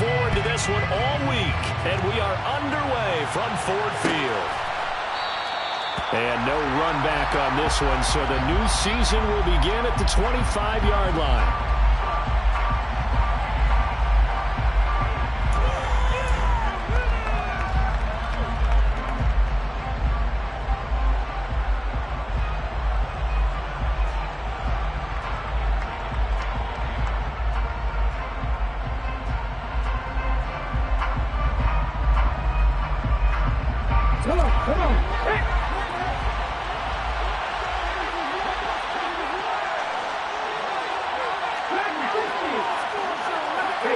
forward to this one all week, and we are underway from Ford Field. And no run back on this one, so the new season will begin at the 25-yard line.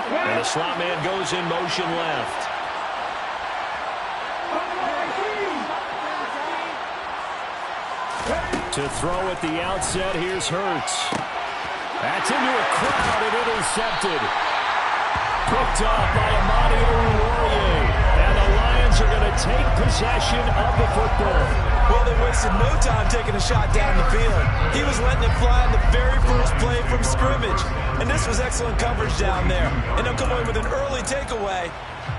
And the slot man goes in motion left. To throw at the outset, here's Hurts. That's into a crowd and intercepted. Picked off by Amani Oruwariye. And the Lions are going to take possession of the football. Well, they wasted no time taking a shot down the field. He was letting it fly in the very first play from scrimmage. And this was excellent coverage down there. And they'll come away with an early takeaway.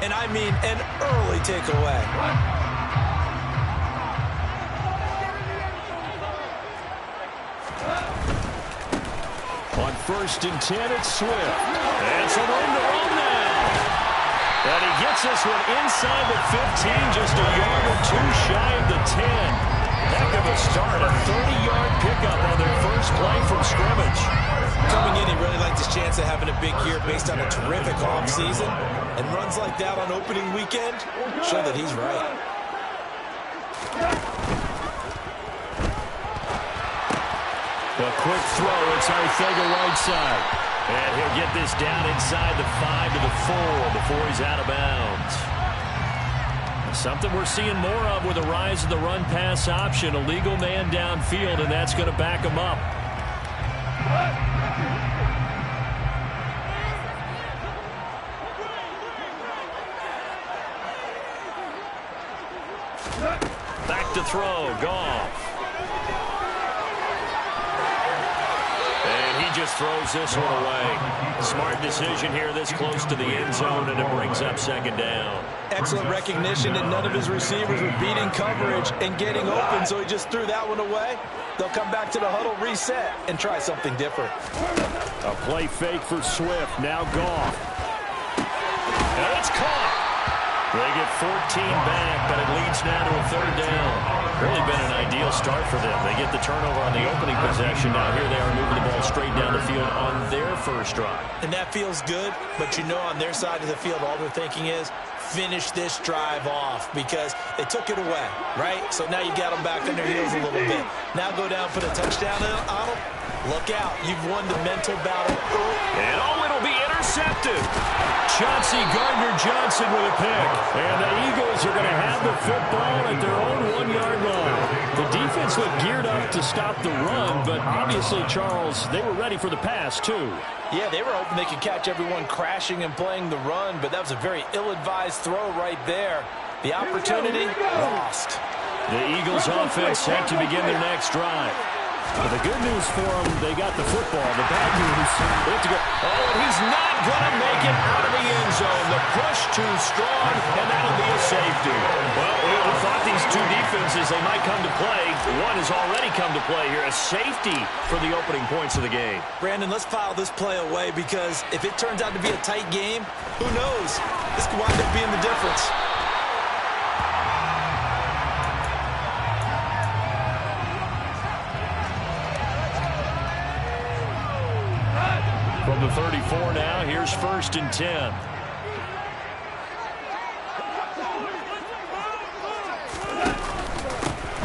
And I mean an early takeaway. On 1st and 10, it's Swift. And some room to run now. And he gets this one inside the 15, just a yard or two shy of the 10. Heck of a start, a 30-yard pickup on their first play from scrimmage. Coming in, he really liked his chance of having a big year based on a terrific offseason. And runs like that on opening weekend show that he's right. A quick throw, it's Arthega right side. And he'll get this down inside the 5 to the 4 before he's out of bounds. Something we're seeing more of with the rise of the run-pass option. A legal man downfield, and that's going to back him up. Back to throw, Goff. Just throws this one away. Smart decision here this close to the end zone, and it brings up 2nd down. Excellent recognition that none of his receivers were beating coverage and getting open, so he just threw that one away. They'll come back to the huddle, reset, and try something different. A play fake for Swift. Now Goff. And it's caught. They get 14 back, but it leads now to a 3rd down. Really been an ideal start for them. They get the turnover on the opening possession. Now here they are moving the ball straight down the field on their first drive. And that feels good, but you know on their side of the field all they're thinking is finish this drive off because they took it away, right? So now you got them back on their heels a little bit. Now go down, put a touchdown on them. Look out. You've won the mental battle early. And it'll be intercepted. Chauncey Gardner-Johnson with a pick. And the Eagles are going to have the football at their own 1-yard line. The defense looked geared up to stop the run, but obviously, Charles, they were ready for the pass, too. Yeah, they were hoping they could catch everyone crashing and playing the run, but that was a very ill-advised throw right there. The opportunity lost. The Eagles offense set to begin their next drive. But the good news for them, they got the football. The bad news, they have to go. Oh, and he's not going to make it out of the end zone. The push too strong, and that'll be a safety. Well, we thought these two defenses, they might come to play. One has already come to play here. A safety for the opening points of the game. Brandon, let's file this play away because if it turns out to be a tight game, who knows? This could wind up being the difference. From the 34 now, here's 1st and 10.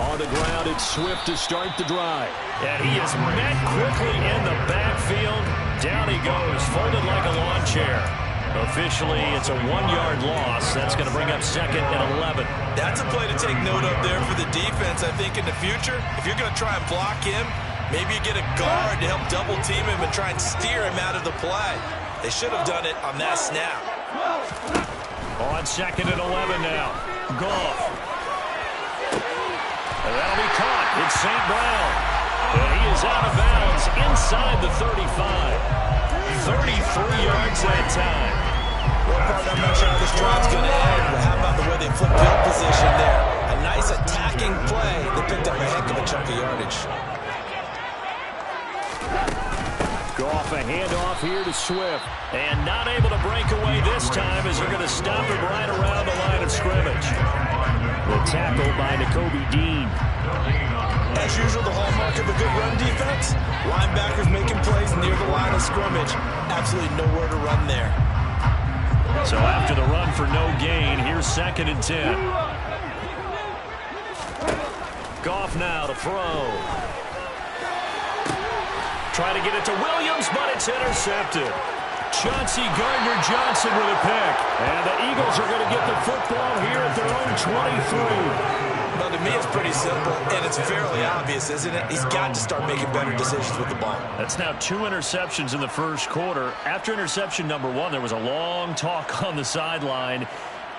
On the ground, it's Swift to start the drive. And he is met quickly in the backfield. Down he goes, folded like a lawn chair. Officially, it's a 1-yard loss. That's going to bring up 2nd and 11. That's a play to take note of there for the defense, I think, in the future. If you're going to try and block him, maybe you get a guard to help double-team him and try and steer him out of the play. They should have done it on that snap. On 2nd and 11 now. Goff. And that'll be caught. It's St. Brown. And he is out of bounds inside the 35. 33 yards that time. Well, partner, I'm not sure how this drive's going to end, but how about the way they flip field position there? A nice attacking play. They picked up a heck of a chunk of yardage. Go off a handoff here to Swift. And not able to break away this time as they're going to stop him right around the line of scrimmage. The tackle by Nakobe Dean. As usual, the hallmark of a good run defense. Linebackers making plays near the line of scrimmage. Absolutely nowhere to run there. So after the run for no gain, here's 2nd and 10. Goff now to throw. Trying to get it to Williams, but it's intercepted. Chauncey Gardner-Johnson with a pick. And the Eagles are going to get the football here at their own 23. Well, to me, it's pretty simple, and it's fairly obvious, isn't it? He's got to start making better decisions with the ball. That's now 2 interceptions in the first quarter. After interception number 1, there was a long talk on the sideline,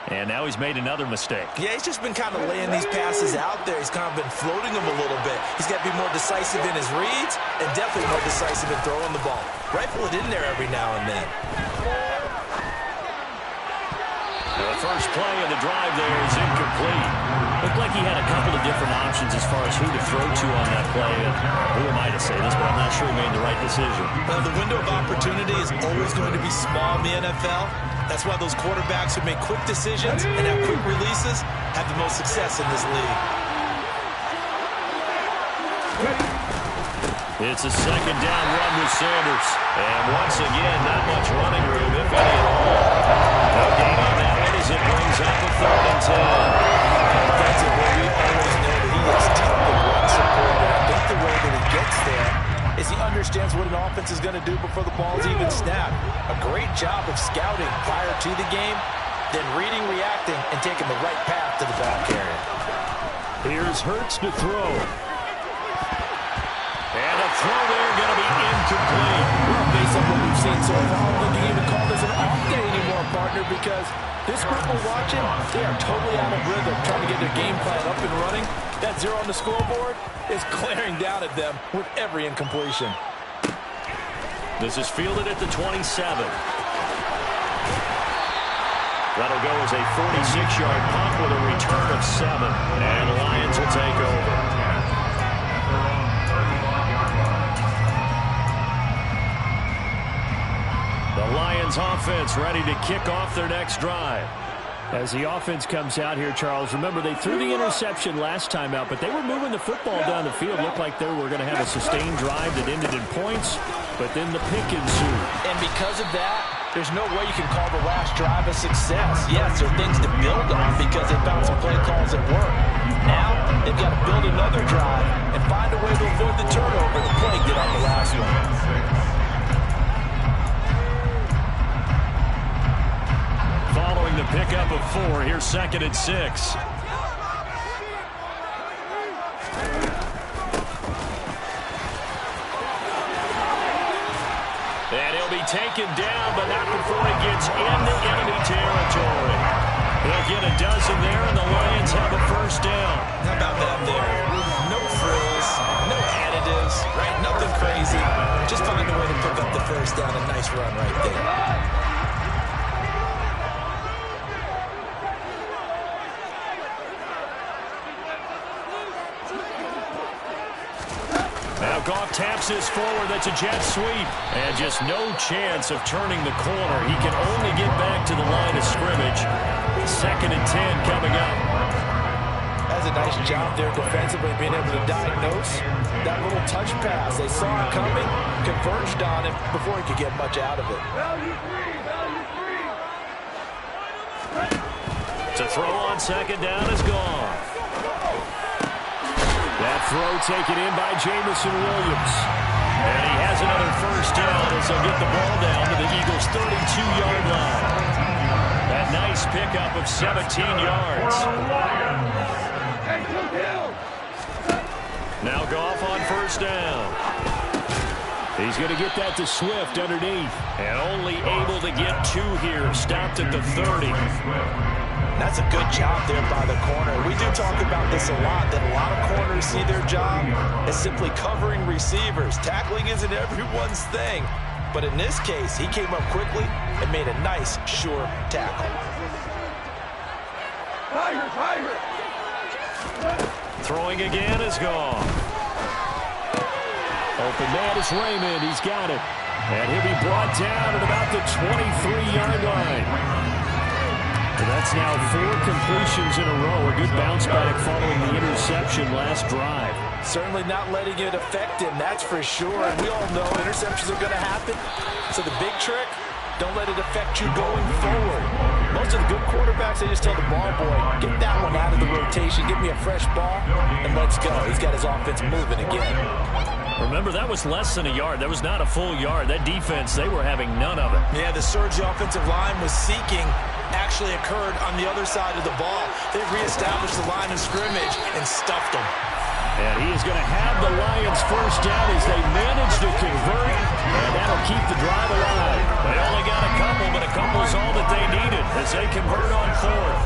and now he's made another mistake. Yeah, he's just been kind of laying these passes out there. He's kind of been floating them a little bit. He's got to be more decisive in his reads and definitely more decisive in throwing the ball. Rifle it in there every now and then. The first play of the drive there is incomplete. Looked like he had a couple of different options as far as who to throw to on that play. Who am I to say this, but I'm not sure he made the right decision. Well, the window of opportunity is always going to be small in the NFL. That's why those quarterbacks who make quick decisions and have quick releases have the most success in this league. It's a 2nd down run with Sanders. And once again, not much running room, if any at all. No gain on that one as it brings up a 3rd and 10. Defensively, we always know that he is tough to run support. And I think the way that he gets there is he understands what an offense is going to do before the ball's even snapped. A great job of scouting prior to the game, then reading, reacting, and taking the right path to the ball carrier. Here's Hurts to throw. And a throw there going to be incomplete. Well, based on what we've seen so far, I don't think you even call this an off day anymore, partner, because this group we're watching, they are totally out of rhythm, trying to get their game plan up and running. That 0 on the scoreboard is glaring down at them with every incompletion. This is fielded at the 27. That'll go as a 46-yard punt with a return of 7. And the Lions will take over. The Lions offense ready to kick off their next drive. As the offense comes out here, Charles, remember they threw the interception last time out, but they were moving the football down the field. Looked like they were going to have a sustained drive that ended in points, but then the pick ensued. And because of that, there's no way you can call the last drive a success. Yes, there are things to build on because they found some play calls that work. Now, they've got to build another drive and find a way to avoid the turnover the play did on the last one. Following the pickup of 4, here's 2nd and 6. And he'll be taken down, but not before he gets into enemy territory. He'll get a dozen there, and the Lions have a first down. How about that there? No frills, no additives, right? Nothing crazy. Just find a way to pick up the first down. A nice run right there. Now Goff taps this forward. That's a jet sweep. And just no chance of turning the corner. He can only get back to the line of scrimmage. 2nd and 10 coming up. That's a nice job there defensively, being able to diagnose that little touch pass. They saw it coming, converged on him before he could get much out of it. To throw on 2nd down is gone. That throw taken in by Jamison Williams. And he has another first down as they'll get the ball down to the Eagles' 32-yard line. That nice pickup of 17 yards. Now Goff on first down. He's going to get that to Swift underneath. And only able to get 2 here. Stopped at the 30. That's a good job there by the corner. We do talk about this a lot, that a lot of corners see their job as simply covering receivers. Tackling isn't everyone's thing. But in this case, he came up quickly and made a nice, sure tackle. Throwing again is gone. Open man is Raymond. He's got it. And he'll be brought down at about the 23-yard line. And that's now 4 completions in a row. A good bounce back following the interception last drive. Certainly not letting it affect him, that's for sure. And we all know interceptions are going to happen. So the big trick, don't let it affect you going forward. Most of the good quarterbacks, they just tell the ball boy, get that one out of the rotation, give me a fresh ball, and let's go. He's got his offense moving again. Remember, that was less than a yard. That was not a full yard. That defense, they were having none of it. Yeah, the surge the offensive line was seeking actually occurred on the other side of the ball. They reestablished the line of scrimmage and stuffed them. And he is going to have the Lions first down as they manage to convert, and that'll keep the drive alive. They only got a couple, but a couple is all that they needed as they convert on 4th.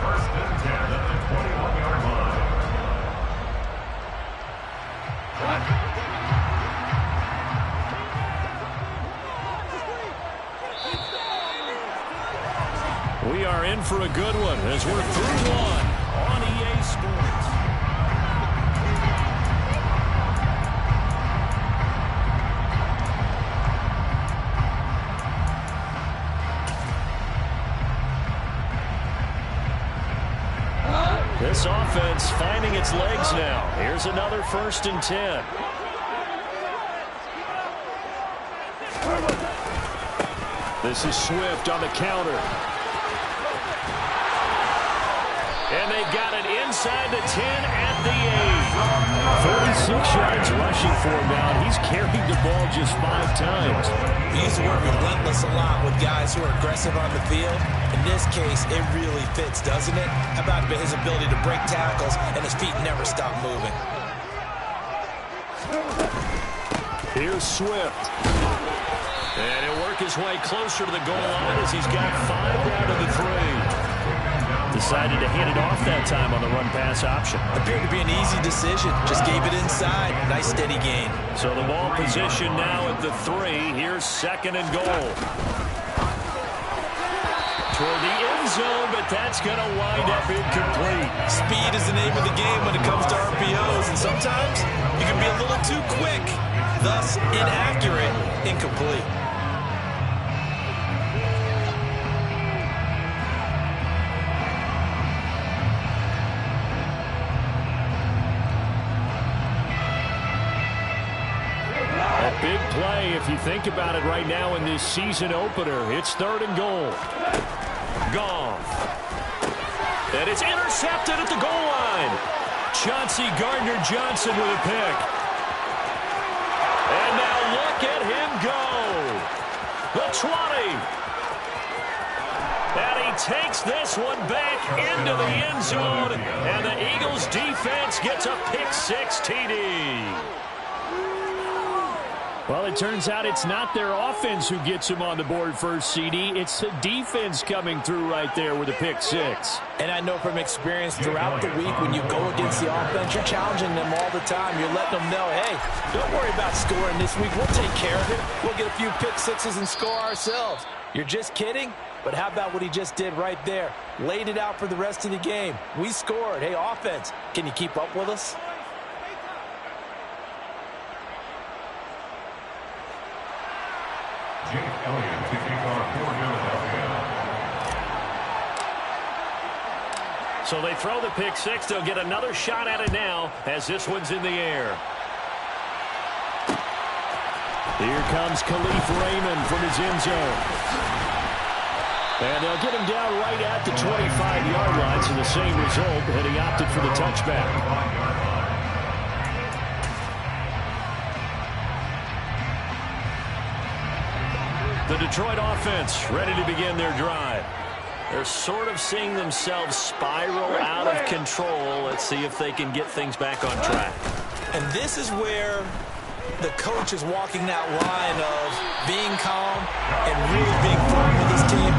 First and 10 at the 21-yard line. We are in for a good one as we're through one on EA Sports. This offense finding its legs now. Here's another 1st and 10. This is Swift on the counter. And they got it inside the 10 at the 8. 46 yards rushing for him now. He's carried the ball just 5 times. He used to work relentless a lot with guys who are aggressive on the field. In this case, it really fits, doesn't it? How about his ability to break tackles and his feet never stop moving? Here's Swift. And he'll work his way closer to the goal line as he's got 5 down to the 3. Decided to hand it off that time on the run-pass option. Appeared to be an easy decision. Just gave it inside. Nice steady gain. So the ball position now at the 3. Here's 2nd and goal. Toward the end zone, but that's going to wind up incomplete. Speed is the name of the game when it comes to RPOs, and sometimes you can be a little too quick, thus inaccurate, incomplete. Big play if you think about it right now in this season opener. It's 3rd and goal. Goff. And it's intercepted at the goal line. Chauncey Gardner-Johnson with a pick. And now look at him go. The 20. And he takes this one back into the end zone. And the Eagles defense gets a pick-6 TD. Well, it turns out it's not their offense who gets him on the board first, CD. It's the defense coming through right there with a pick-6. And I know from experience throughout the week when you go against the offense, you're challenging them all the time. You're letting them know, hey, don't worry about scoring this week. We'll take care of it. We'll get a few pick-6s and score ourselves. You're just kidding? But how about what he just did right there? Laid it out for the rest of the game. We scored. Hey, offense, can you keep up with us? Jake Elliott to kick off for Philadelphia. So they throw the pick-6. They'll get another shot at it now as this one's in the air. Here comes Khalif Raymond from his end zone. And they'll get him down right at the 25-yard line, so the same result, and he opted for the touchback. The Detroit offense ready to begin their drive. They're sort of seeing themselves spiral out of control. Let's see if they can get things back on track. And this is where the coach is walking that line of being calm and really being firm with his team.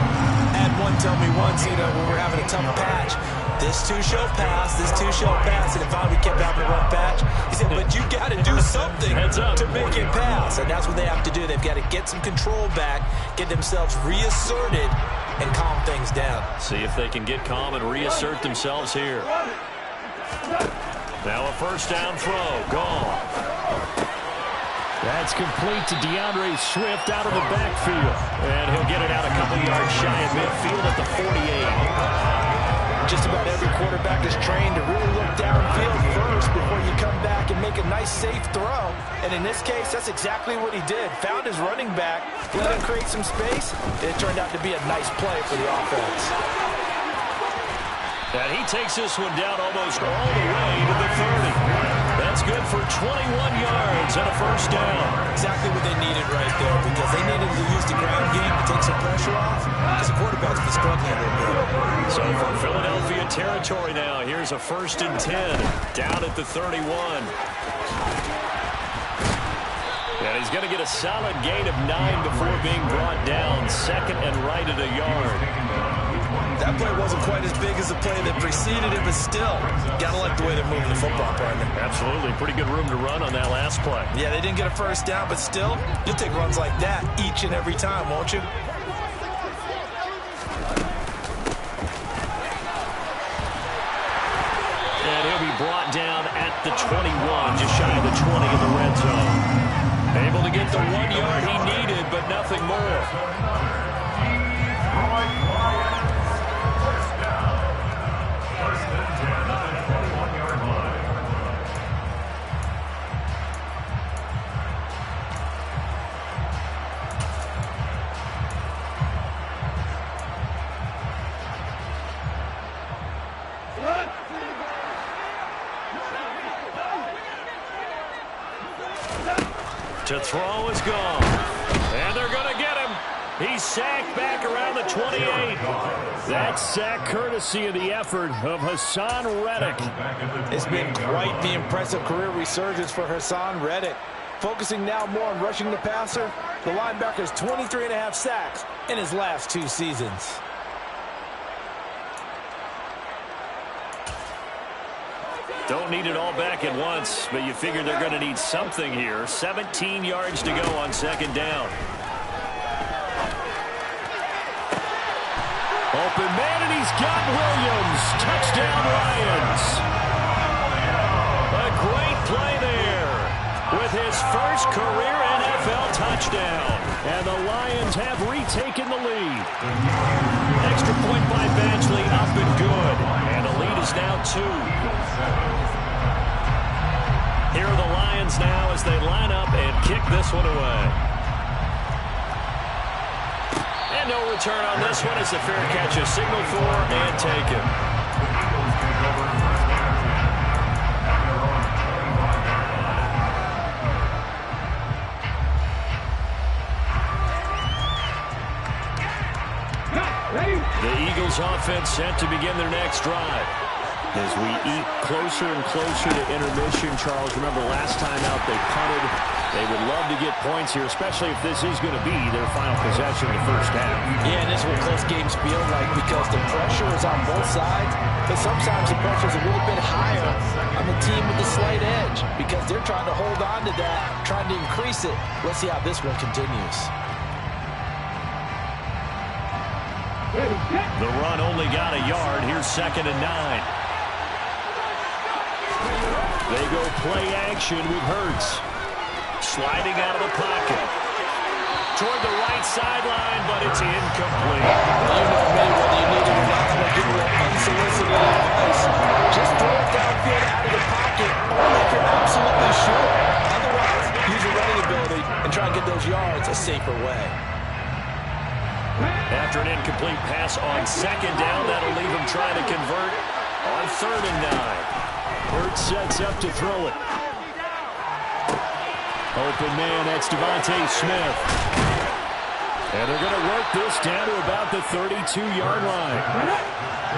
I had one tell me once, when we're having a tough patch, This too shall pass, this too shall pass. And finally we kept having a rough patch. He said, but you got to do something to make it pass. And that's what they have to do. They've got to get some control back, get themselves reasserted, and calm things down. See if they can get calm and reassert themselves here. Now a first down throw. Gone. That's complete to DeAndre Swift out of the backfield. And he'll get it out a couple yards shy of midfield at the 48. Just about every quarterback is trained to really look downfield first before you come back and make a nice, safe throw. And in this case, that's exactly what he did. Found his running back, let him create some space, and it turned out to be a nice play for the offense. And he takes this one down almost all the way to the 30. That's good for 21 yards and a first down. Exactly what they needed right there, because they needed to use the ground game to take some pressure off, because the quarterback's been struggling a little bit. So from Philadelphia territory now, here's a 1st and 10 down at the 31. And he's going to get a solid gain of 9 before being brought down. 2nd and right at a yard. That play wasn't quite as big as the play that preceded it, but still, got to like the way they're moving the football, partner. Absolutely. Pretty good room to run on that last play. Yeah, they didn't get a first down, but still, you'll take runs like that each and every time, won't you? And he'll be brought down at the 21, just shy of the 20 in the red zone. Able to get the 1 yard he needed, but nothing more. To throw is gone. And they're going to get him. He's sacked back around the 28. That sack courtesy of the effort of Hassan Reddick. It's been quite the impressive career resurgence for Hassan Reddick. Focusing now more on rushing the passer, the linebacker's 23.5 sacks in his last 2 seasons. Don't need it all back at once, but you figure they're going to need something here. 17 yards to go on 2nd down. Open man, and he's got Williams. Touchdown, Lions. A great play there with his first career NFL touchdown. And the Lions have retaken the lead. Extra point by Badgley, up and good. And the lead is now 2. Here are the Lions now as they line up and kick this one away. And no return on this one as the fair catch is signaled for and taken. The Eagles offense set to begin their next drive. As we eat closer and closer to intermission, Charles, remember last time out they punted. They would love to get points here, especially if this is going to be their final possession in the first half. Yeah, and this is what close games feel like, because the pressure is on both sides, but sometimes the pressure is a little bit higher on the team with the slight edge, because they're trying to hold on to that, trying to increase it. Let's see how this one continues. The run only got a yard. Here's 2nd and 9. They go play action with Hurts. Sliding out of the pocket. Toward the right sideline, but it's incomplete. You know me, whether you need it or not, I'm going to give you that unsolicited advice. Just throw it downfield out of the pocket, only if you're absolutely sure. Otherwise, use your running ability and try and get those yards a safer way. After an incomplete pass on 2nd down, that'll leave him trying to convert on 3rd and 9. Hurts sets up to throw it. Open man, that's Devontae Smith. And they're going to work this down to about the 32-yard line.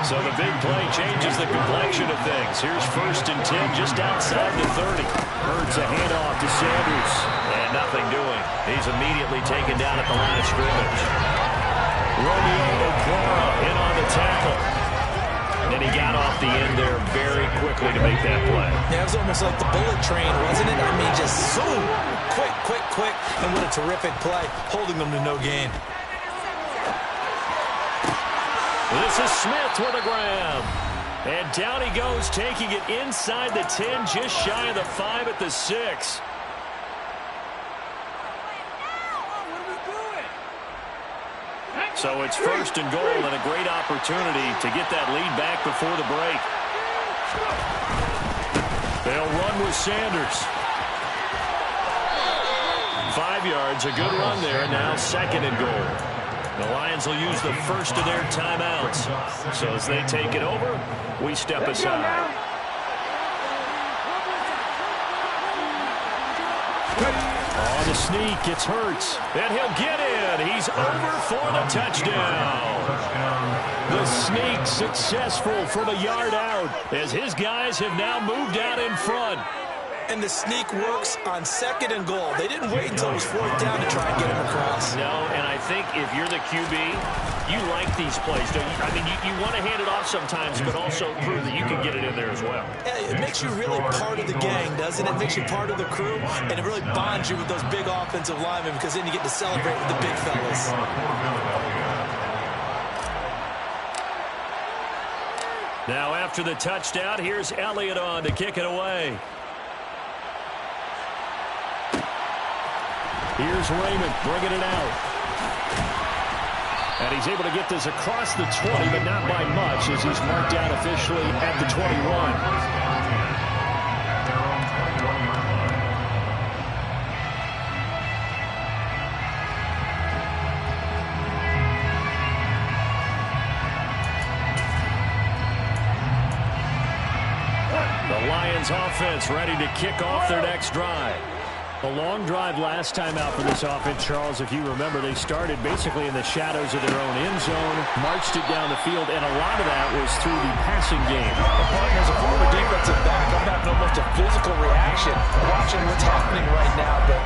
So the big play changes the complexion of things. Here's 1st and 10 just outside the 30. Hurts a handoff to Sanders. And nothing doing. He's immediately taken down at the line of scrimmage. Romeo Okwara in on the tackle. And he got off the end there very quickly to make that play. Yeah, it was almost like the bullet train, wasn't it? I mean, just zoom. Quick, quick, quick. And what a terrific play, holding them to no gain. This is Smith with a grab. And down he goes, taking it inside the 10, just shy of the 5 at the 6. So it's first and goal and a great opportunity to get that lead back before the break. They'll run with Sanders. 5 yards, a good run there, and now second and goal. The Lions will use the first of their timeouts. So as they take it over, we step aside. On the sneak, it's Hurts. And he'll get in. He's over for the touchdown. The sneak successful from a yard out as his guys have now moved out in front. And the sneak works on second and goal. They didn't wait until it was fourth down to try and get him across. No, and I think if you're the QB, you like these plays, don't you? I mean, you want to hand it off sometimes, but also prove that you can get it in there as well. It makes you really part of the gang, doesn't it? It makes you part of the crew, and it really bonds you with those big offensive linemen because then you get to celebrate with the big fellas. Now after the touchdown, here's Elliott on to kick it away. Here's Raymond bringing it out. And he's able to get this across the 20, but not by much as he's marked down officially at the 21. The Lions offense ready to kick off their next drive. A long drive last time out for this offense, Charles. If you remember, they started basically in the shadows of their own end zone, marched it down the field, and a lot of that was through the passing game. As a former defensive back, I'm having almost a physical reaction watching what's happening right now. But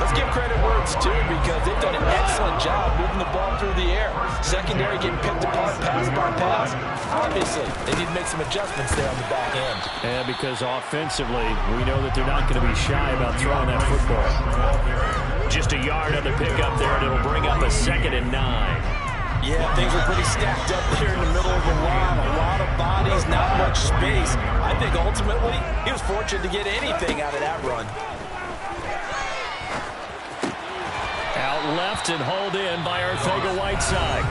let's give credit where it's due because they've done an excellent job moving the ball through the air. Secondary getting picked apart pass by pass. Obviously, they need to make some adjustments there on the back end. Yeah, because offensively, we know that they're not going to be shy about throwing that football. Just a yard on the pickup there, and it'll bring up a 2nd and 9. Yeah, things are pretty stacked up there in the middle of the line. A lot of bodies, not much space. I think ultimately, he was fortunate to get anything out of that run. Out left and hauled in by Arcega-Whiteside.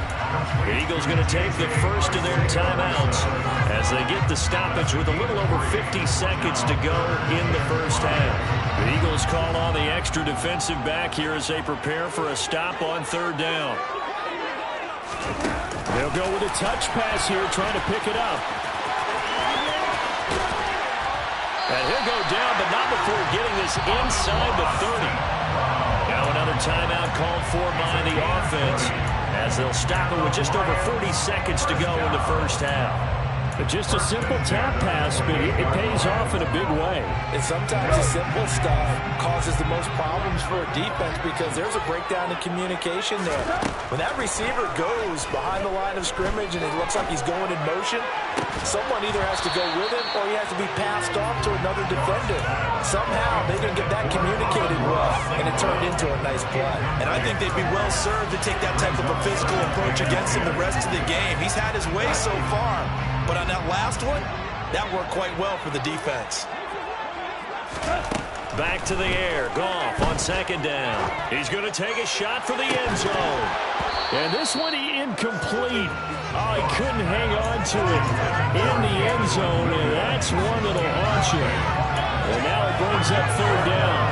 The Eagles going to take the first of their timeouts as they get the stoppage with a little over 50 seconds to go in the first half. The Eagles call on the extra defensive back here as they prepare for a stop on 3rd down. They'll go with a touch pass here, trying to pick it up. And he'll go down, but not before getting this inside the 30. Now another timeout called for by the offense as they'll stop it with just over 40 seconds to go in the first half. Just a simple tap pass, but it pays off in a big way. And sometimes the simple stuff causes the most problems for a defense because there's a breakdown in communication there. When that receiver goes behind the line of scrimmage and it looks like he's going in motion, someone either has to go with him or he has to be passed off to another defender. Somehow they didn't get that communicated well, and it turned into a nice play. And I think they'd be well served to take that type of a physical approach against him the rest of the game. He's had his way so far. But on that last one, that worked quite well for the defense. Back to the air. Goff on 2nd down. He's going to take a shot for the end zone. And this one incomplete. Oh, he couldn't hang on to it in the end zone, and that's one that'll haunt you. And now it brings up 3rd down.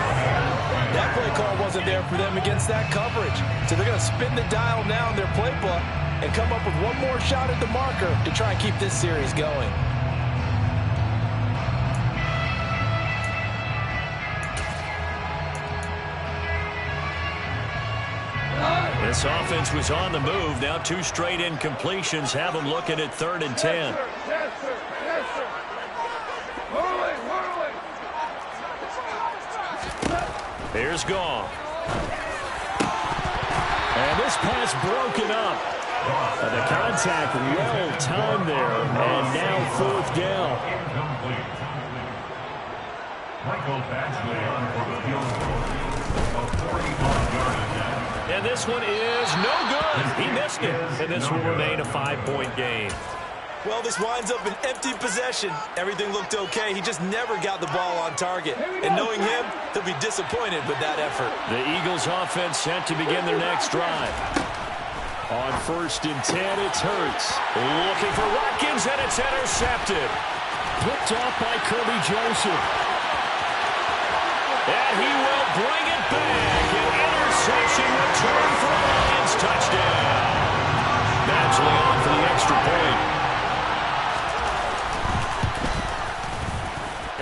That play call wasn't there for them against that coverage. So they're going to spin the dial now in their playbook and come up with one more shot at the marker to try and keep this series going. This offense was on the move. Now 2 straight incompletions have them looking at 3rd and 10. Here's Goff. And this pass broken up. The contact well timed there, and now 4th down. Incomplete. Michael Badgley on for the field goal. A 45-yard attempt. And this one is no good. He missed it. And this will remain a 5-point game. Well, this winds up an empty possession. Everything looked okay. He just never got the ball on target. And knowing him, he'll be disappointed with that effort. The Eagles offense set to begin their next drive. On 1st and 10, it's Hurts. Looking for Watkins, and it's intercepted. Picked off by Kirby Joseph. And he will bring it back. An interception return for a Lions touchdown. Badgley on for the extra point.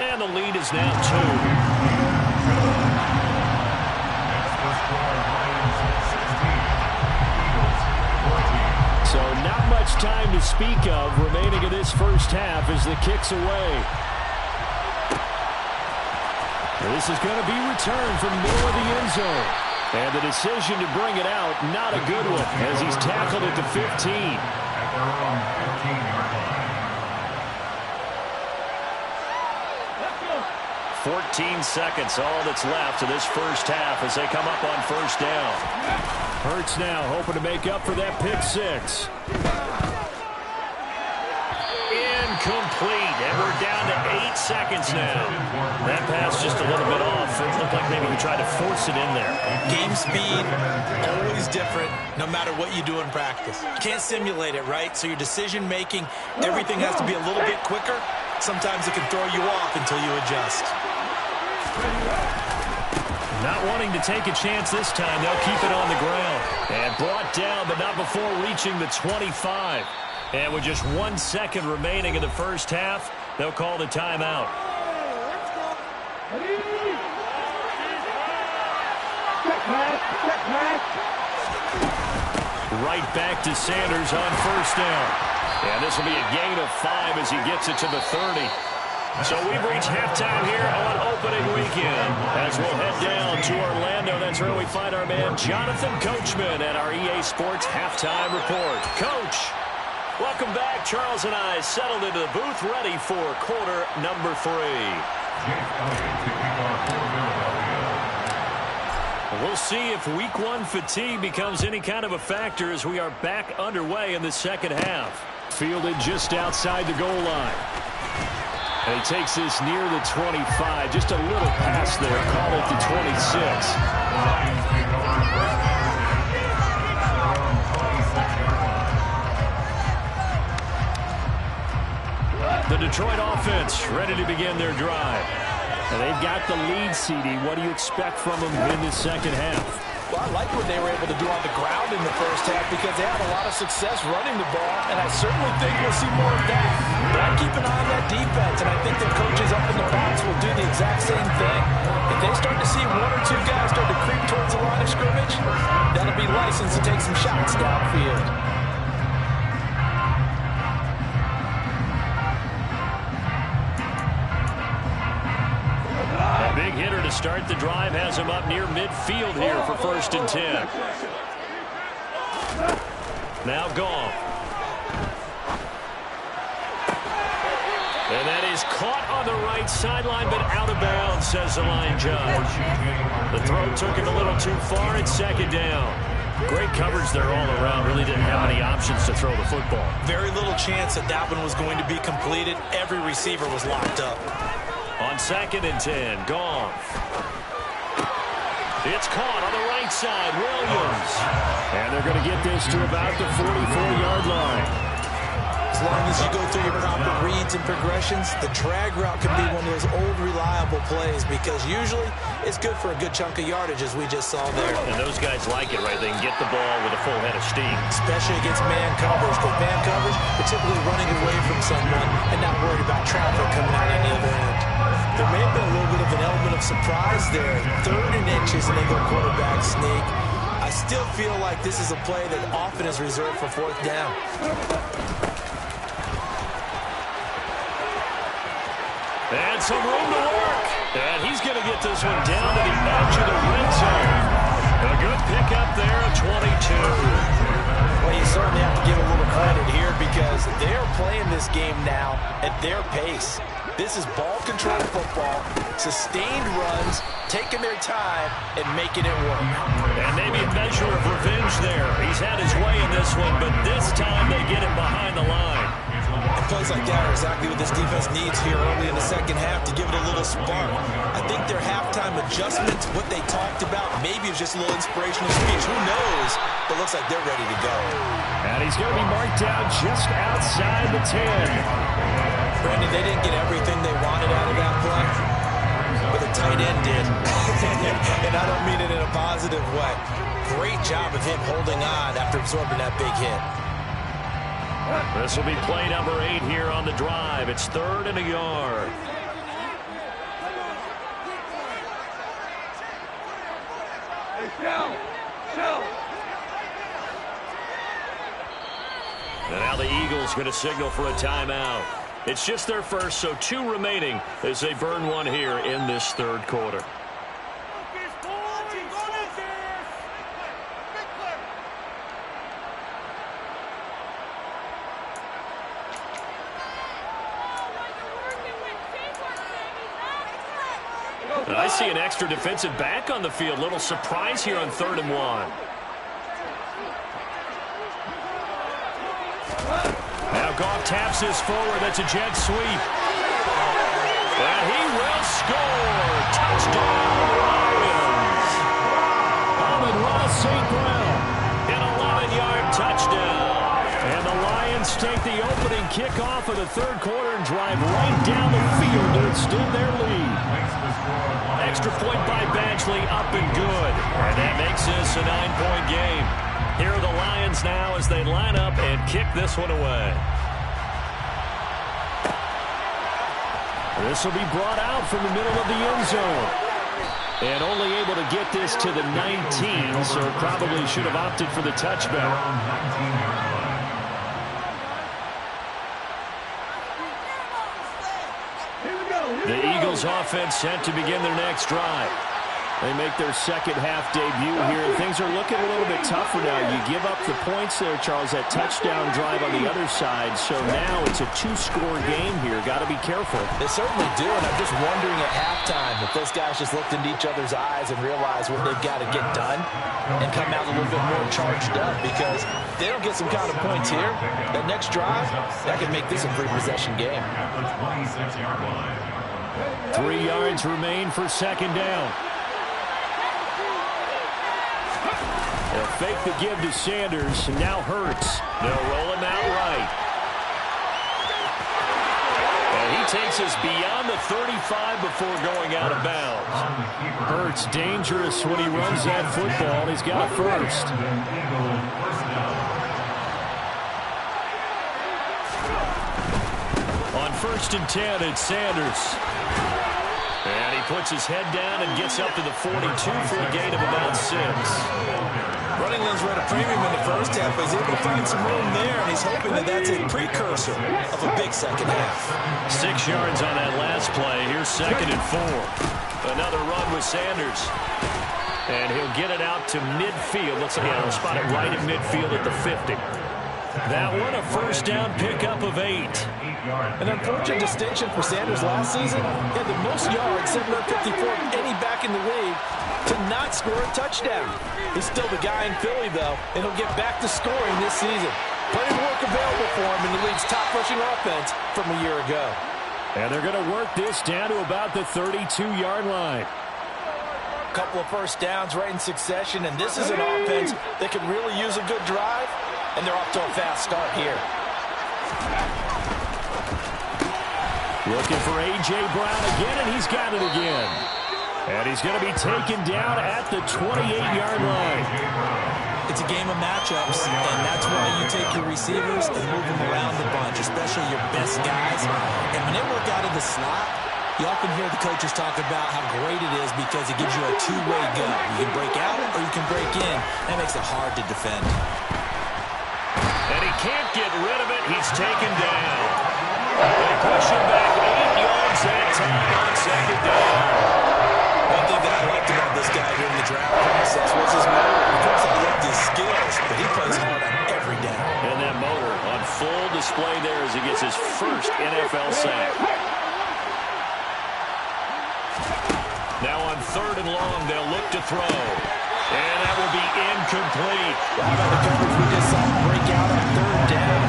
And the lead is now 2. So not much time to speak of remaining in this first half as the kick's away. This is going to be returned from the middle of the end zone. And the decision to bring it out, not a good one, as he's tackled at the 15. At their own 15-yard line. 14 seconds, all that's left of this first half as they come up on 1st down. Hurts now hoping to make up for that pick 6. Incomplete, and we're down to 8 seconds now. That pass just a little bit off. It looked like maybe he tried to force it in there. Game speed, always different, no matter what you do in practice. You can't simulate it, right? So your decision-making, everything has to be a little bit quicker. Sometimes it can throw you off until you adjust. Not wanting to take a chance this time, they'll keep it on the ground. And brought down, but not before reaching the 25. And with just 1 second remaining in the first half, they'll call the timeout. Right back to Sanders on 1st down. And this will be a gain of 5 as he gets it to the 30. So we've reached halftime here on opening weekend. As we'll head down to Orlando, that's where we find our man Jonathan Coachman at our EA Sports Halftime Report. Coach, welcome back. Charles and I settled into the booth ready for quarter number 3. We'll see if week 1 fatigue becomes any kind of a factor as we are back underway in the second half. Fielded just outside the goal line. And he takes this near the 25. Just a little pass there. Call it the 26. The Detroit offense ready to begin their drive. And they've got the lead, CD. What do you expect from them in the second half? Well, I like what they were able to do on the ground in the first half because they had a lot of success running the ball, and I certainly think we'll see more of that. But I keep an eye on that defense, and I think the coaches up in the box will do the exact same thing. If they start to see 1 or 2 guys start to creep towards the line of scrimmage, that'll be licensed to take some shots downfield. Big hitter to start the drive has him up near midfield here for 1st and 10. Now Goff. And that is caught on the right sideline, but out of bounds, says the line judge. The throw took it a little too far. It's 2nd down. Great coverage there all around. Really didn't have any options to throw the football. Very little chance that that one was going to be completed. Every receiver was locked up. On 2nd and 10, Goff. It's caught on the right side, Williams. And they're going to get this to about the 44-yard line. As long as you go through your proper reads and progressions, the drag route can be one of those old, reliable plays because usually it's good for a good chunk of yardage, as we just saw there. And those guys like it, right? They can get the ball with a full head of steam. Especially against man coverage. Because man coverage, they're typically running away from someone and not worried about traffic coming out on the other end. There may have been a little bit of an element of surprise there. 3rd and inches, and they go quarterback sneak. I still feel like this is a play that often is reserved for 4th down. And some room to work. And he's going to get this one down to the edge of the red zone. A good pickup there, 22. Well, you saw certainly have to give a little credit here because they are playing this game now at their pace. This is ball control football, sustained runs, taking their time, and making it work. And maybe a measure of revenge there. He's had his way in this one, but this time they get him behind the line. And plays like that are exactly what this defense needs here early in the second half to give it a little spark. I think their halftime adjustments, what they talked about, maybe it's just a little inspirational speech. Who knows? But looks like they're ready to go. And he's going to be marked down just outside the 10. Brandon, they didn't get everything they wanted out of that play, but the tight end did. And I don't mean it in a positive way. Great job of him holding on after absorbing that big hit. This will be play number 8 here on the drive. It's 3rd and a yard. And now the Eagles going to signal for a timeout. It's just their first, so 2 remaining as they burn one here in this 3rd quarter. And I see an extra defensive back on the field. Little surprise here on 3rd and 1. Now Goff taps this forward. That's a jet sweep. And he will score. Touchdown, Lions. Amon-Ra St. Brown. An 11-yard touchdown. And the Lions take the opening kickoff of the 3rd quarter and drive right down the field to extend their lead. Extra point by Badgley, up and good. And that makes this a 9-point game. Here are the Lions now as they line up and kick this one away. This will be brought out from the middle of the end zone. And only able to get this to the 19, so probably should have opted for the touchback. The Eagles offense set to begin their next drive. They make their second half debut here, and things are looking a little bit tougher now. You give up the points there, Charles, that touchdown drive on the other side, so now it's a 2-score game here. Got to be careful. They certainly do, and I'm just wondering at halftime if those guys just looked into each other's eyes and realized what they've got to get done and come out a little bit more charged up, because if they don't get some kind of points here, that next drive, that could make this a 3-possession game. 3 yards remain for 2nd down. They'll fake the give to Sanders. Now Hurts. They'll roll him out right. And he takes us beyond the 35 before going out of bounds. Hurts dangerous when he runs that football. He's got a first. On 1st and 10, it's Sanders. And he puts his head down and gets up to the 42 for a gain of about 6. Running lanes were at a premium in the first half, but he's able to find some room there, and he's hoping that that's a precursor of a big second half. 6 yards on that last play. Here's 2nd and 4. Another run with Sanders. And he'll get it out to midfield. Looks like he'll spot it right at midfield at the 50. That one a 1st down pickup of 8. An unfortunate distinction for Sanders last season. He had the most yards, 754, of any back in the league, to not score a touchdown. He's still the guy in Philly, though, and he'll get back to scoring this season. Plenty of work available for him in the league's top rushing offense from a year ago. And they're going to work this down to about the 32-yard line. A couple of 1st downs right in succession, and this is an offense that could really use a good drive, and they're off to a fast start here. Looking for A.J. Brown again, and he's got it again. And he's going to be taken down at the 28-yard line. It's a game of matchups, and that's why you take your receivers and move them around the bunch, especially your best guys. And when they work out of the slot, you often hear the coaches talk about how great it is because it gives you a two-way go. You can break out or you can break in. That makes it hard to defend. And he can't get rid of it. He's taken down. They push him back 8 yards that time on 2nd down. One thing that I liked about this guy during the draft process was his motor. Of course, I loved his skills, but he plays hard on every down. NFL sack. Now on 3rd and long, they'll look to throw. And that will be incomplete. How about the coverage we just saw break out on 3rd down?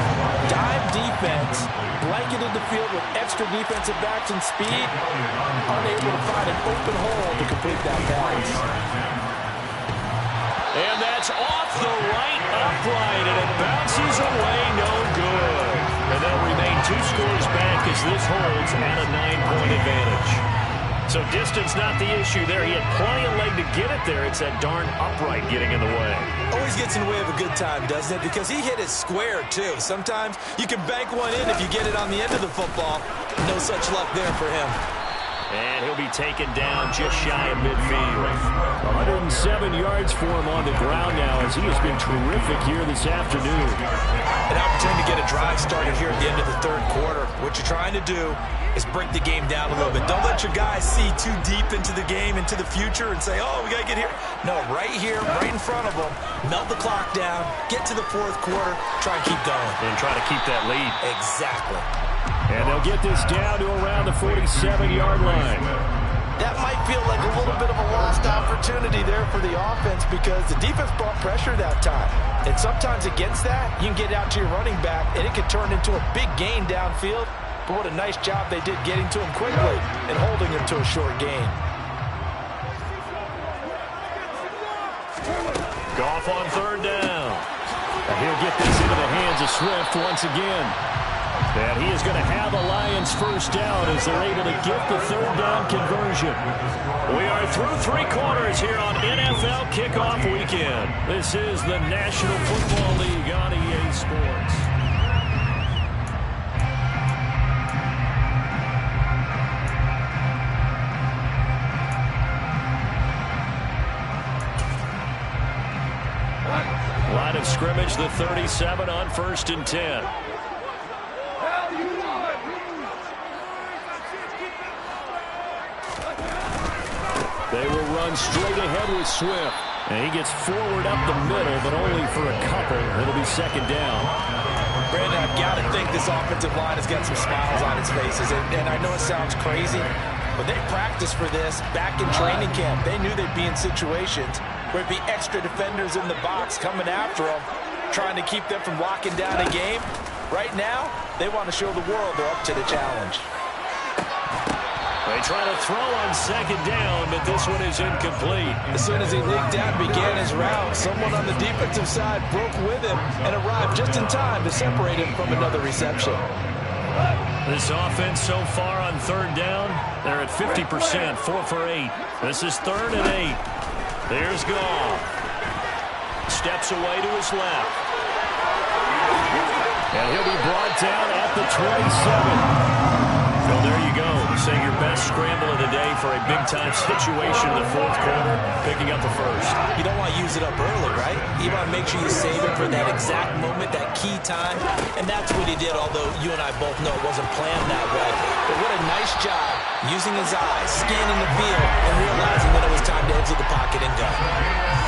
Dime defense, blanketed the field with extra defensive backs and speed, unable to find an open hole to complete that pass. And that's off the right upright, and it bounces away, no good. And they'll remain 2 scores back as this holds at a 9-point advantage. So distance not the issue there. He had plenty of leg to get it there. It's that darn upright getting in the way. Always gets in the way of a good time, doesn't it? Because he hit it square, too. Sometimes you can bank one in if you get it on the end of the football. No such luck there for him. And he'll be taken down just shy of midfield. 107 yards for him on the ground now as he has been terrific here this afternoon. An opportunity to get a drive started here at the end of the 3rd quarter. What you're trying to do is break the game down a little bit. Don't let your guys see too deep into the game, into the future, and say, oh, we got to get here. No, right here, right in front of them, melt the clock down, get to the 4th quarter, try and keep going. And try to keep that lead. Exactly. And they'll get this down to around the 47-yard line. That might feel like a little bit of a lost opportunity there for the offense because the defense brought pressure that time. And sometimes against that, you can get out to your running back, and it can turn into a big gain downfield. But what a nice job they did getting to him quickly and holding him to a short gain. Goff on 3rd down. And he'll get this into the hands of Swift once again. And he is going to have a Lions first down as they're able to get the 3rd down conversion. We are through 3 quarters here on NFL Kickoff Weekend. This is the National Football League on EA Sports. Line of scrimmage, the 37 on 1st and 10. They will run straight ahead with Swift. And he gets forward up the middle, but only for a couple. It'll be 2nd down. Brandon, I've got to think this offensive line has got some smiles on its faces. And I know it sounds crazy, but they practiced for this back in training camp. They knew they'd be in situations where it'd be extra defenders in the box coming after them, trying to keep them from locking down a game. Right now, they want to show the world they're up to the challenge. They try to throw on 2nd down, but this one is incomplete. As soon as he leaked out and began his route, someone on the defensive side broke with him and arrived just in time to separate him from another reception. This offense so far on 3rd down, they're at 50%, 4 for 8. This is 3rd and 8. There's Goff. Steps away to his left. And he'll be brought down at the 27. Well, there you go. Saying your best scramble of the day for a big-time situation in the 4th quarter, picking up the 1st. You don't want to use it up early, right? You want to make sure you save it for that exact moment, that key time. And that's what he did, although you and I both know it wasn't planned that way. But what a nice job using his eyes, scanning the field, and realizing that it was time to exit the pocket and go.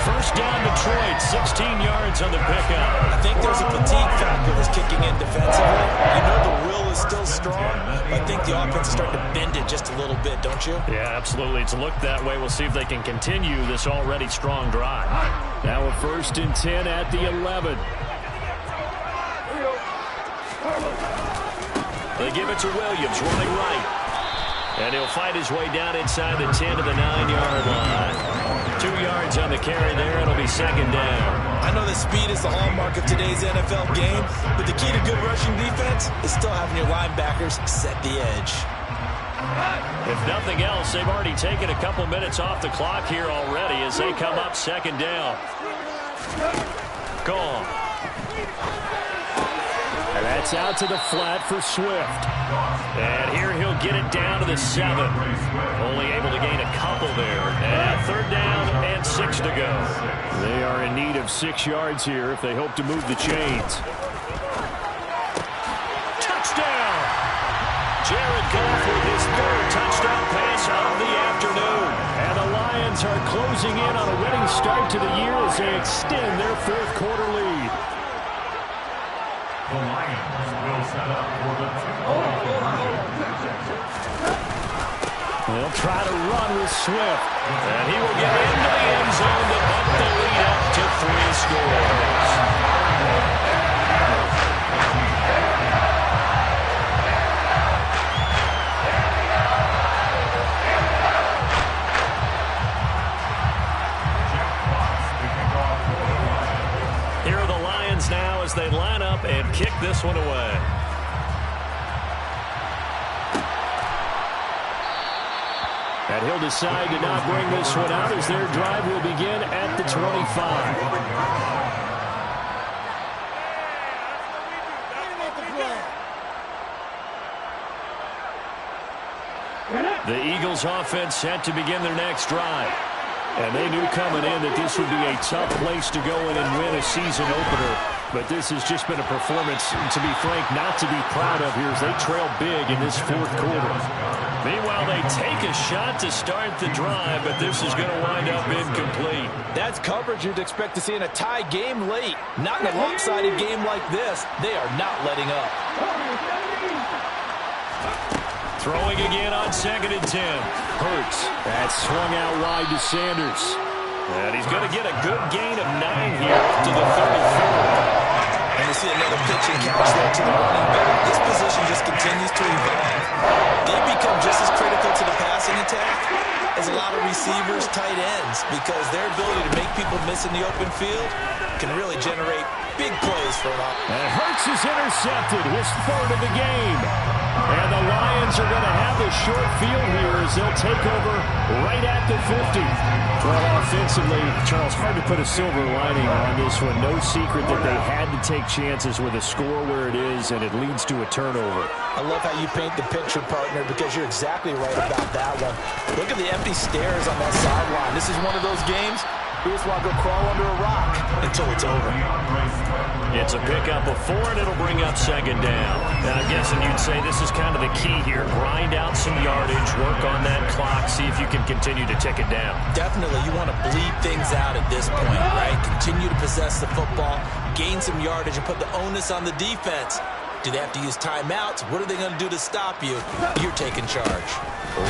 First down Detroit, 16 yards on the pickup. I think there's a fatigue factor that's kicking in defensively. You know the will is still strong, but I think the offense is starting to bend it just a little bit, don't you? Yeah, absolutely. It's looked that way. We'll see if they can continue this already strong drive. Now a 1st and 10 at the 11. They give it to Williams, running right. And he'll fight his way down inside the 10 to the 9-yard line. 2 yards on the carry there. It'll be 2nd down. I know that speed is the hallmark of today's NFL game, but the key to good rushing defense is still having your linebackers set the edge. If nothing else, they've already taken a couple minutes off the clock here already as they come up 2nd down. Gone. And that's out to the flat for Swift. And here he'll get it down to the 7. Only able to gain a couple there. And 3rd down and 6 to go. They are in need of 6 yards here if they hope to move the chains. Touchdown! Jared Goff with his 3rd touchdown pass of the afternoon. And the Lions are closing in on a winning start to the year as they extend their 4th quarter lead. The Lions will set up for the 2-point. They'll try to run with Swift. And he will get into the end zone to bump the lead up to 3 scores. Here are the Lions now as they line up and kick this one away. And he'll decide to not bring this one out as their drive will begin at the 25. The Eagles offense set to begin their next drive. And they knew coming in that this would be a tough place to go in and win a season opener. But this has just been a performance, to be frank, not to be proud of here as they trail big in this fourth quarter. Meanwhile, they take a shot to start the drive, but this is going to wind up incomplete. That's coverage you'd expect to see in a tie game late. Not in a lopsided game like this. They are not letting up. Throwing again on 2nd and 10. Hurts. That's swung out wide to Sanders. And he's going to get a good gain of 9 here to the 34. And you see another pitch and catch there to the running back. This position just continues to evolve. They become just as critical to the passing attack as a lot of receivers, tight ends, because their ability to make people miss in the open field can really generate big plays for them. And Hurts is intercepted, his 3rd of the game. And the Lions are going to have a short field here as they'll take over right at the 50. Well, offensively, Charles, hard to put a silver lining on this one. No secret that they had to take chances with a score where it is, and it leads to a turnover. I love how you paint the picture, partner, because you're exactly right about that one. Look at the empty stairs on that sideline. This is one of those games we just want to go crawl under a rock until it's over. It's a pickup of 4, and it'll bring up 2nd down. And I'm guessing you'd say this is kind of the key here. Grind out some yardage, work on that clock, see if you can continue to tick it down. Definitely. You want to bleed things out at this point, right? Continue to possess the football, gain some yardage, and put the onus on the defense. Do they have to use timeouts? What are they going to do to stop you? You're taking charge.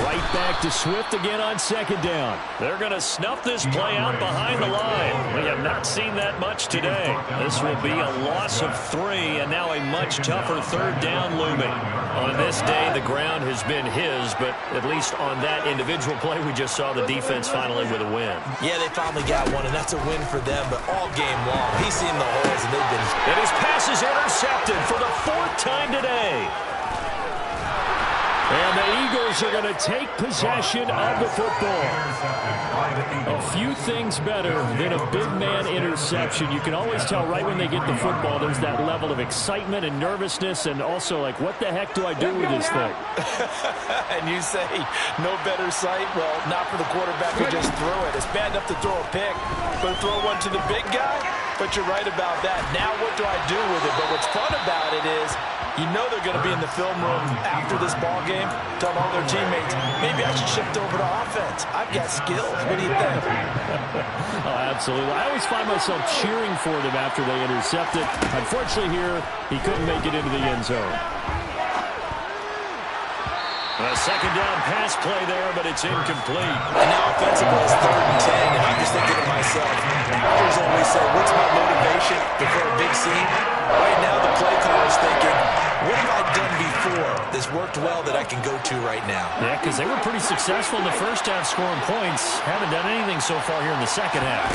Right back to Swift again on 2nd down. They're going to snuff this play out behind the line. We have not seen that much today. This will be a loss of 3, and now a much tougher 3rd down looming. On this day, the ground has been his, but at least on that individual play, we just saw the defense finally with a win. Yeah, they finally got one, and that's a win for them, but all game long, he's seen the holes, and they've been... And his pass is intercepted for the 4th time today. And the Eagles are going to take possession of the football. A few things better than a big man interception. You can always tell right when they get the football, there's that level of excitement and nervousness, and also like, what the heck do I do with this thing? And you say, no better sight? Well, not for the quarterback who just threw it. It's bad enough to throw a pick, but throw one to the big guy? But you're right about that. Now what do I do with it? But what's fun about it is, you know they're going to be in the film room after this ball game, telling all their teammates, maybe I should shift over to offense. I've got skills. What do you think? Oh, absolutely. I always find myself cheering for them after they intercept it. Unfortunately here, he couldn't make it into the end zone. A 2nd down pass play there, but it's incomplete. And now offensively it's 3rd and 10, and I'm just thinking to myself, actors always say, what's my motivation before a big scene? Right now the play caller's thinking, what have I done before that's worked well that I can go to right now? Yeah, because they were pretty successful in the first half scoring points. Haven't done anything so far here in the second half.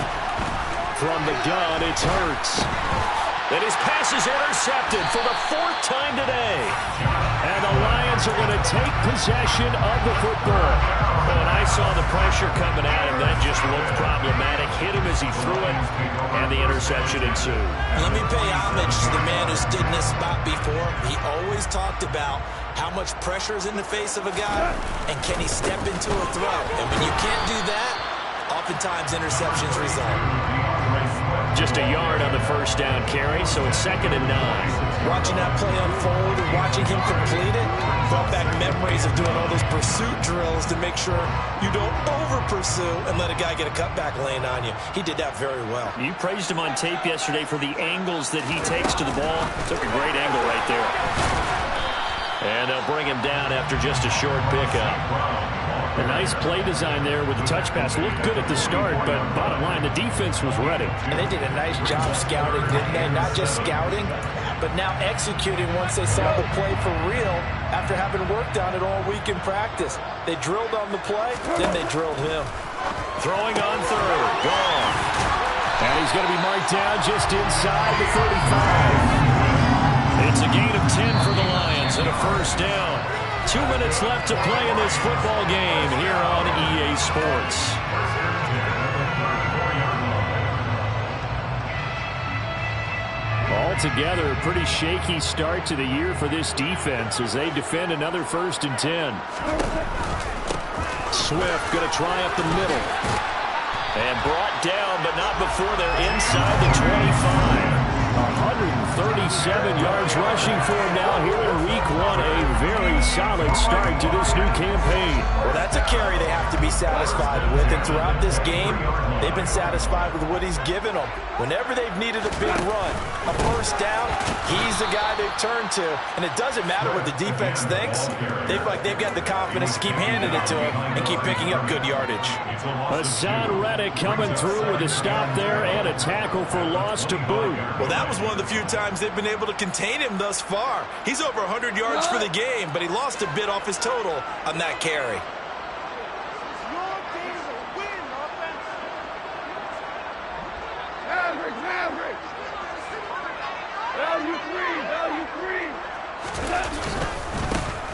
From the gun, it's Hurts. And his pass is intercepted for the 4th time today. And the Lions are going to take possession of the football. Oh, and I saw the pressure coming at him. That just looked problematic. Hit him as he threw it, and the interception ensued. Let me pay homage to the man who stood in this spot before. He always talked about how much pressure is in the face of a guy, and can he step into a throw. And when you can't do that, oftentimes interceptions result. just a yard on the first down carry, so it's 2nd and 9. Watching that play unfold and watching him complete it brought back memories of doing all those pursuit drills to make sure you don't over-pursue and let a guy get a cutback lane on you. He did that very well. You praised him on tape yesterday for the angles that he takes to the ball. Took a great angle right there. And they'll bring him down after just a short pickup. A nice play design there with the touch pass. Looked good at the start, but bottom line, the defense was ready. And they did a nice job scouting, didn't they? Not just scouting, but now executing once they saw the play for real after having worked on it all week in practice. They drilled on the play, then they drilled him. Throwing on third. Gone. And he's going to be marked down just inside the 35. It's a gain of 10 for the Lions and a first down. 2 minutes left to play in this football game here on EA Sports. Altogether, a pretty shaky start to the year for this defense as they defend another 1st and 10. Swift going to try up the middle. And brought down, but not before they're inside the 25. 137 yards rushing for him now here in week 1. A very solid start to this new campaign. Well, that's a carry they have to be satisfied with. And throughout this game, they've been satisfied with what he's given them. Whenever they've needed a big run, a first down, he's the guy they've turned to. And it doesn't matter what the defense thinks. They've got the confidence to keep handing it to him and keep picking up good yardage. Hassan Reddick coming through with a stop there and a tackle for loss to boot. Well, that was one of the few times they've been able to contain him thus far. He's over 100 yards for the game, but he lost a bit off his total on that carry.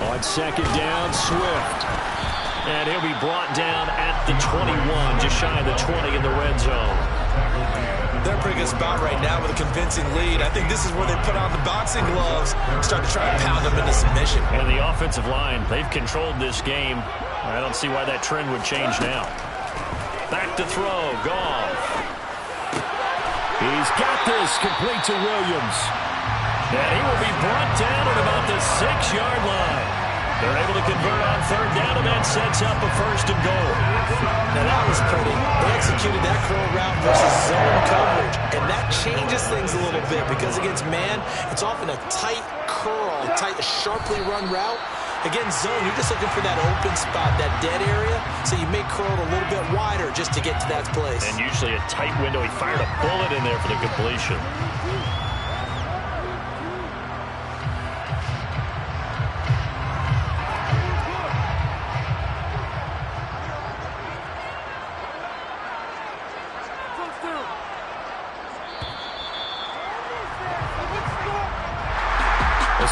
On 2nd down, Swift. And he'll be brought down at the 21, just shy of the 20 in the red zone. They're in a pretty good spot right now with a convincing lead. I think this is where they put on the boxing gloves and start to try and pound them into submission. And the offensive line, they've controlled this game. I don't see why that trend would change now. Back to throw, Goff. He's got this, complete to Williams. And he will be brought down at about the 6-yard line. They're able to convert on 3rd down, and that sets up a 1st and goal. Now that was pretty. They executed that curl route versus zone coverage, and that changes things a little bit because against man, it's often a tight curl, tight, sharply run route. Against zone, you're just looking for that open spot, that dead area, so you may curl it a little bit wider just to get to that place. And usually a tight window. He fired a bullet in there for the completion.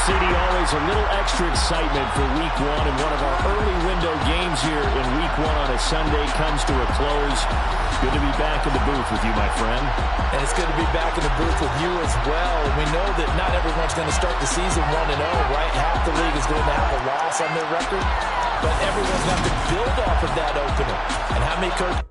CD, always a little extra excitement for week 1, and one of our early window games here in week 1 on a Sunday comes to a close. Good to be back in the booth with you, my friend. And it's good to be back in the booth with you as well. We know that not everyone's going to start the season 1-0, right? Half the league is going to have a loss on their record, but everyone's going to have to build off of that opener. And how many coaches